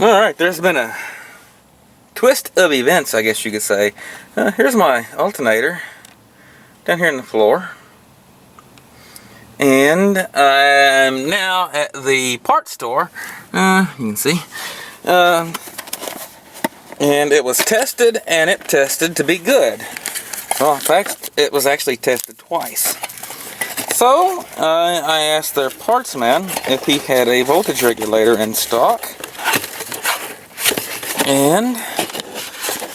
Alright, there's been a twist of events, I guess you could say. Here's my alternator down here on the floor. And I'm now at the parts store. You can see. And it was tested, and it tested to be good. Well, in fact, it was actually tested twice. So, I asked their parts man if he had a voltage regulator in stock. And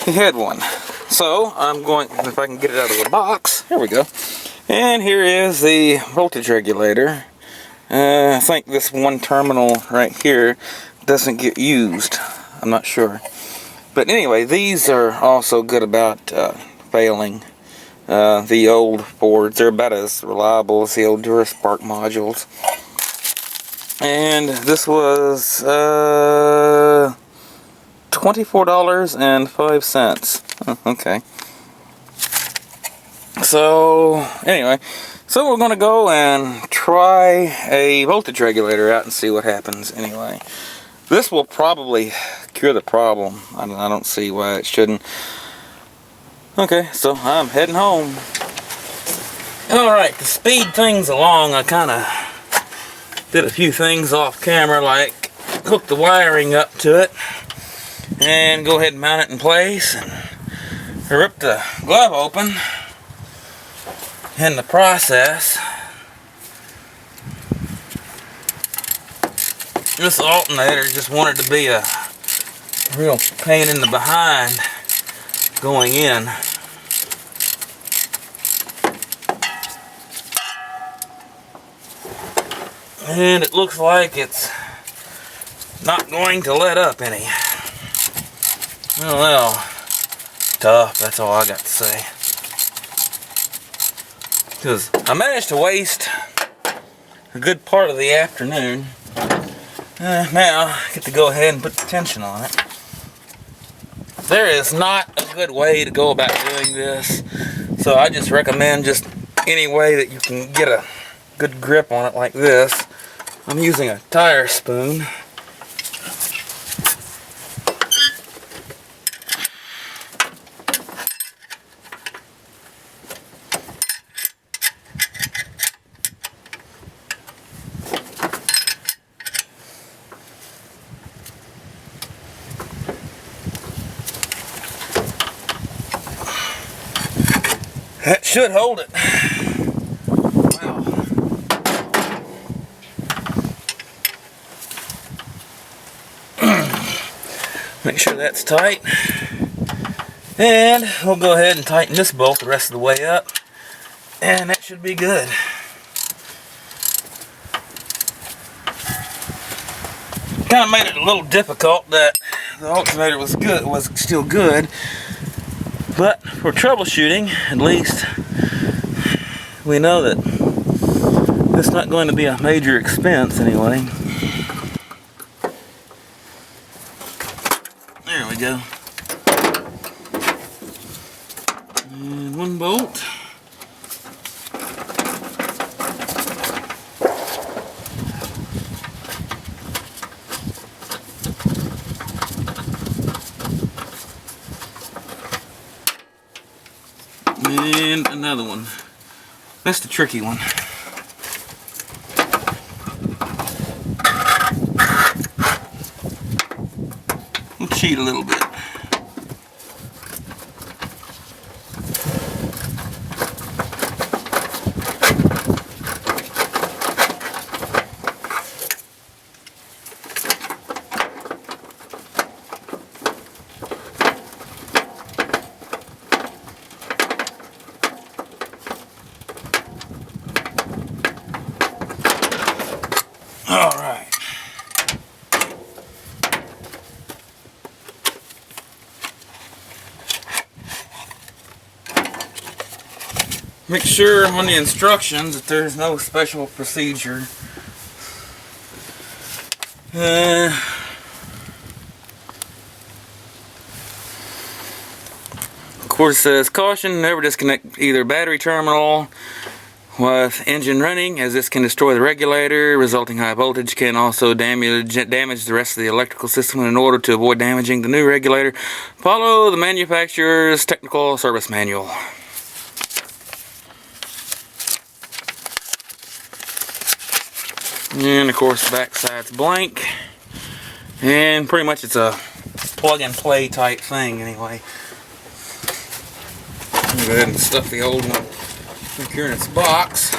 he had one. So, I'm going, if I can get it out of the box, here we go. And here is the voltage regulator. I think this one terminal right here doesn't get used. I'm not sure. But anyway, these are also good about failing. The old boards, they're about as reliable as the old DuraSpark modules. And this was $24.05. Oh, okay. So, anyway, so we're going to go and try a voltage regulator out and see what happens anyway. This will probably cure the problem. I don't see why it shouldn't. Okay, so I'm heading home. Alright, to speed things along, I kind of did a few things off camera, like hook the wiring up to it and go ahead and mount it in place and rip the glove open. In the process, this alternator just wanted to be a real pain in the behind going in. And it looks like it's not going to let up any. Well, tough, that's all I got to say. Because I managed to waste a good part of the afternoon. Now I get to go ahead and put the tension on it. There is not a good way to go about doing this, so I just recommend just any way that you can get a good grip on it like this. I'm using a tire spoon. That should hold it. Wow. Make sure that's tight. And we'll go ahead and tighten this bolt the rest of the way up. And that should be good. Kind of made it a little difficult that the alternator was still good. But for troubleshooting, at least, we know that it's not going to be a major expense anyway. There we go. And one bolt. And another one. That's the tricky one. We'll cheat a little bit. All right. Make sure on the instructions that there's no special procedure. Of course, it says caution, never disconnect either battery terminal with engine running, as this can destroy the regulator. Resulting high voltage can also damage the rest of the electrical system. In order to avoid damaging the new regulator, follow the manufacturer's technical service manual. And of course the back side's blank, and pretty much it's a plug and play type thing anyway. Go ahead and stuff the old one back here in its box.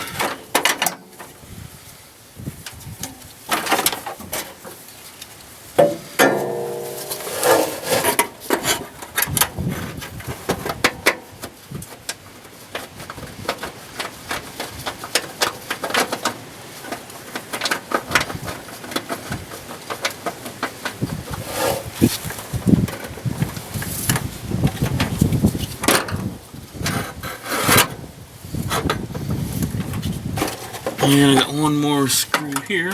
And I got one more screw here.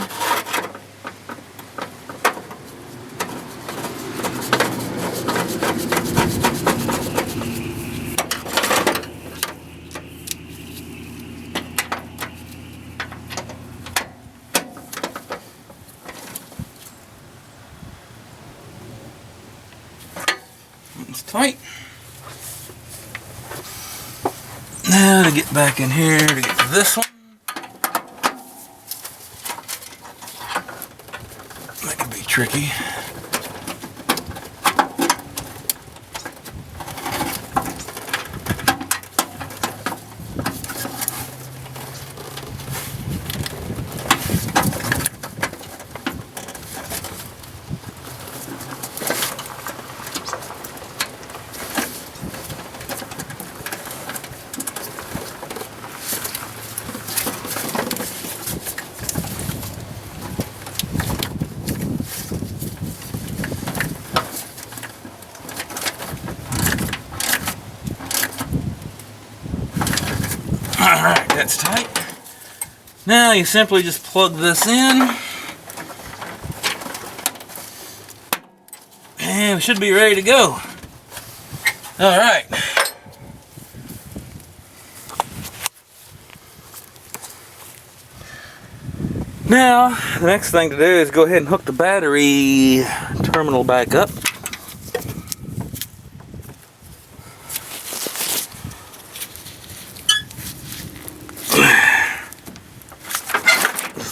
It's tight. Now to get back in here to get to this one. That could be tricky. Alright, that's tight. Now you simply just plug this in. And we should be ready to go. Alright. Now, the next thing to do is go ahead and hook the battery terminal back up.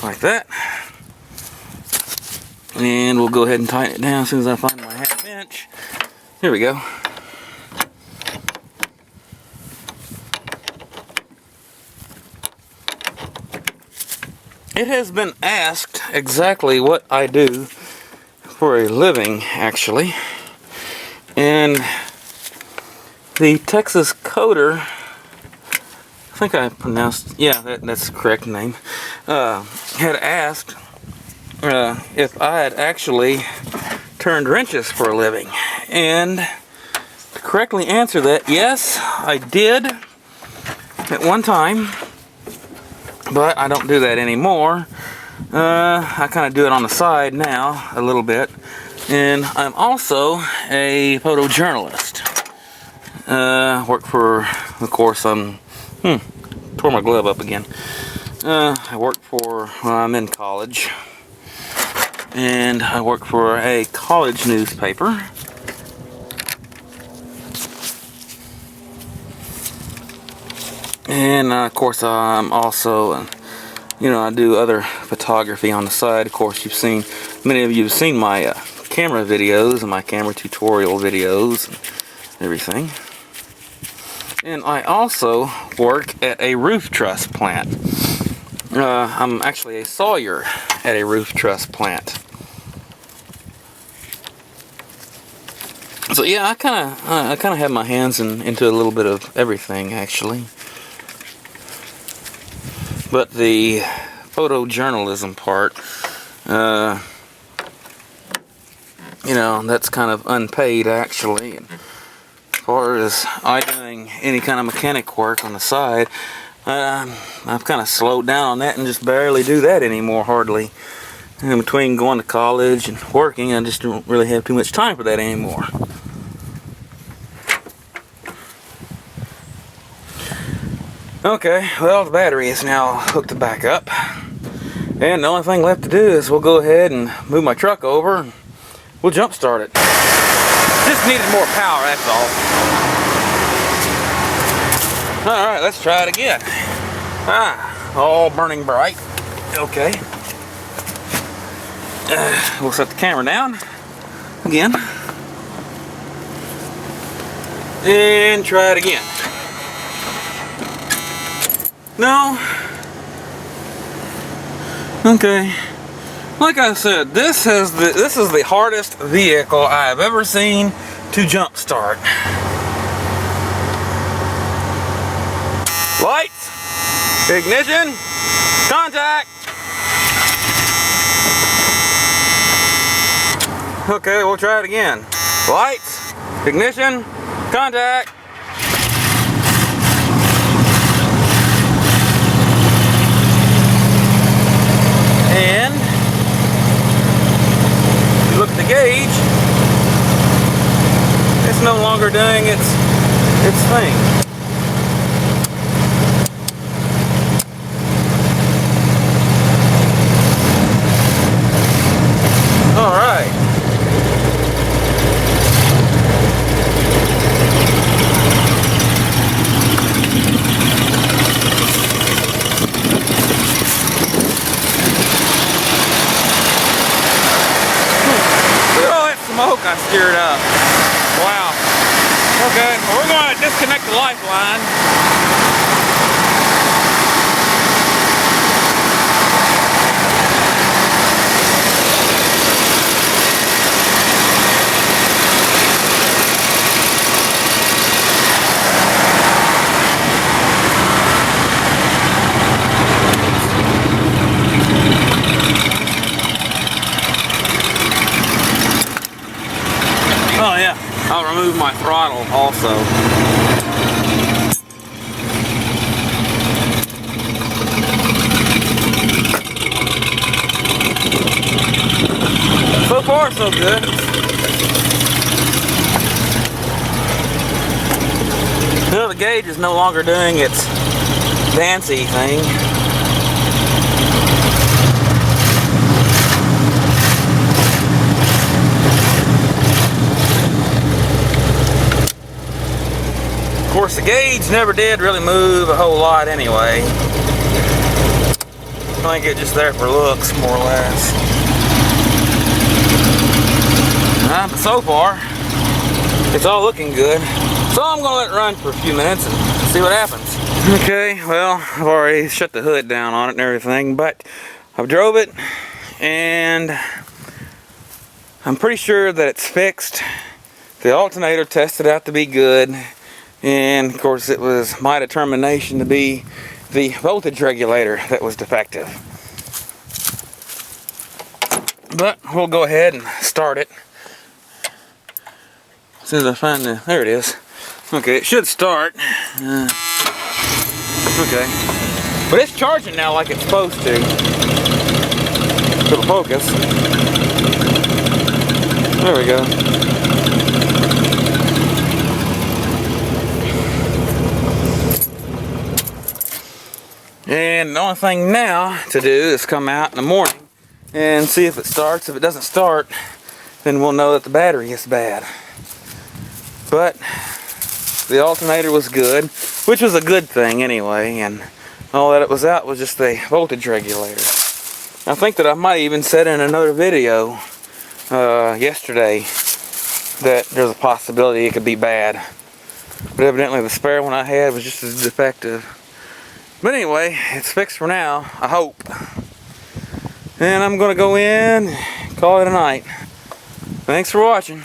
Like that, and we'll go ahead and tighten it down as soon as I find my half inch. Here we go. It has been asked exactly what I do for a living, actually, and the Texas Coder, I think I pronounced, yeah, that's the correct name, had asked if I had actually turned wrenches for a living. And to correctly answer that, yes, I did at one time, but I don't do that anymore. I kind of do it on the side now, a little bit. And I'm also a photojournalist. Work for, of course, tore my glove up again. I work for, well, I'm in college, and I work for a college newspaper. And of course, I'm also, I do other photography on the side. Of course, many of you have seen my camera videos and my camera tutorial videos and everything. And I also work at a roof truss plant. I'm actually a sawyer at a roof truss plant. So yeah, I kind of have my hands into a little bit of everything, actually. But the photojournalism part, that's kind of unpaid, actually. And as far as I doing any kind of mechanic work on the side, I've kind of slowed down on that and just barely do that anymore, hardly. And between going to college and working, I just don't really have too much time for that anymore. Okay, well, the battery is now hooked back up. And the only thing left to do is we'll go ahead and move my truck over and we'll jump start it. Just needed more power, that's all. Alright, let's try it again. All burning bright. Okay. We'll set the camera down again. And try it again. No. Okay. Like I said, this is the hardest vehicle I have ever seen to jump start. Lights, ignition, contact. Okay, we'll try it again. Lights, ignition, contact. And look at the gauge. It's no longer doing its thing. All right. Smoke I stirred up. Wow. Okay, well, we're going to disconnect the lifeline. Oh yeah, I'll remove my throttle also. So far, so good. Well, the gauge is no longer doing its fancy thing. Of course, the gauge never did really move a whole lot anyway. I think it's just there for looks, more or less. But so far, it's all looking good. So I'm gonna let it run for a few minutes and see what happens. Okay, well, I've already shut the hood down on it and everything, but I've drove it and I'm pretty sure that it's fixed. The alternator tested out to be good. And of course it was my determination to be the voltage regulator that was defective. But we'll go ahead and start it. As soon as I find there it is. Okay, it should start. Okay. But it's charging now like it's supposed to. It'll focus. There we go. And the only thing now to do is come out in the morning and see if it starts. If it doesn't start, then we'll know that the battery is bad. But the alternator was good, which was a good thing anyway, and all that it was out was just the voltage regulator. I think that I might even said in another video yesterday that there's a possibility it could be bad. But evidently the spare one I had was just as defective. But anyway, it's fixed for now, I hope. And I'm going to go in and call it a night. Thanks for watching.